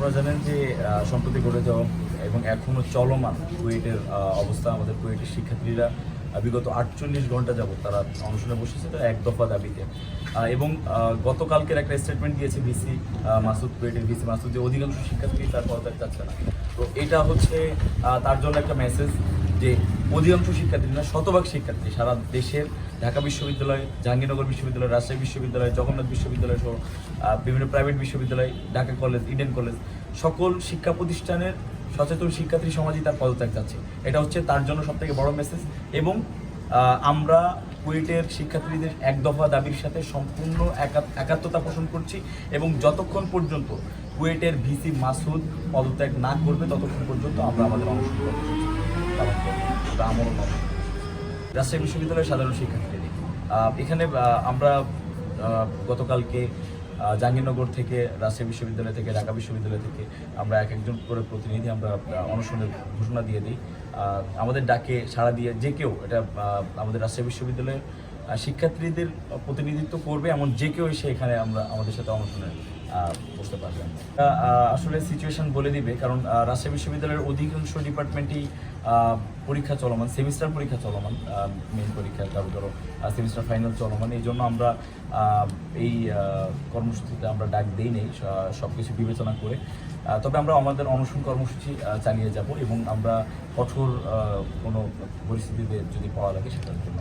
আপনারা জানেন যে সম্প্রতি ঘটে যাওয়া এবং এখনও চলমান কুয়েটের অবস্থা, আমাদের কুয়েটের শিক্ষার্থীরা বিগত 48 ঘন্টা যাবত তারা অনশনে বসেছে তারা এক দফা দাবিতে। এবং গতকালকের একটা স্টেটমেন্ট দিয়েছে ভিসি মাসুদ, কুয়েটের ভিসি মাসুদ, যে অধিকাংশ শিক্ষার্থী তার পদত্যাগ চাচ্ছে না। তো এটা হচ্ছে তার জন্য একটা মেসেজ যে অধিকাংশ শিক্ষার্থী না, শতভাগ শিক্ষার্থী সারা দেশের ঢাকা বিশ্ববিদ্যালয়, জাহাঙ্গীরনগর বিশ্ববিদ্যালয়, রাজশাহী বিশ্ববিদ্যালয়, জগন্নাথ বিশ্ববিদ্যালয় সহ বিভিন্ন প্রাইভেট বিশ্ববিদ্যালয়, ঢাকা কলেজ, ইডেন কলেজ, সকল শিক্ষা প্রতিষ্ঠানের সচেতন শিক্ষার্থী সমাজই তার পদত্যাগ চাচ্ছে। এটা হচ্ছে তার জন্য সবথেকে বড় মেসেজ। এবং আমরা কুয়েটের শিক্ষার্থীদের এক দফা দাবির সাথে সম্পূর্ণ একাত্মতা পোষণ করছি এবং যতক্ষণ পর্যন্ত কুয়েটের ভিসি মাসুদ পদত্যাগ না করবে ততক্ষণ পর্যন্ত আমরা আমাদের অনশন কর্মসূচি পালন করবো। এটা আমারও মত। রাজশাহী বিশ্ববিদ্যালয়ের সাধারণ শিক্ষার্থীদের এখানে আমরা গতকালকে জাহাঙ্গীরনগর থেকে, রাজশাহী বিশ্ববিদ্যালয় থেকে, ঢাকা বিশ্ববিদ্যালয় থেকে আমরা এক একজন করে প্রতিনিধি আমরা অনশনের ঘোষণা দিয়ে দিই। আমাদের ডাকে সাড়া দিয়ে যে কেউ, এটা আমাদের রাজশাহী বিশ্ববিদ্যালয়ের শিক্ষার্থীদের প্রতিনিধিত্ব করবে এমন যে কেউ এসে এখানে আমাদের সাথে অনশনে বসতে পারবেন। আসলে সিচুয়েশন বলে দিবে, কারণ রাজশাহী বিশ্ববিদ্যালয়ের অধিকাংশ ডিপার্টমেন্টেই পরীক্ষা চলমান, সেমিস্টার পরীক্ষা চলমান, মেইন পরীক্ষা, তারপর সেমিস্টার ফাইনাল চলমান। এই জন্য আমরা এই কর্মসূচিতে আমরা ডাক দিই নেই, সব কিছু বিবেচনা করে। তবে আমরা আমাদের অনশন কর্মসূচি চালিয়ে যাব এবং আমরা কঠোর কোনো পরিস্থিতিতে যদি পাওয়া লাগে সেটার জন্য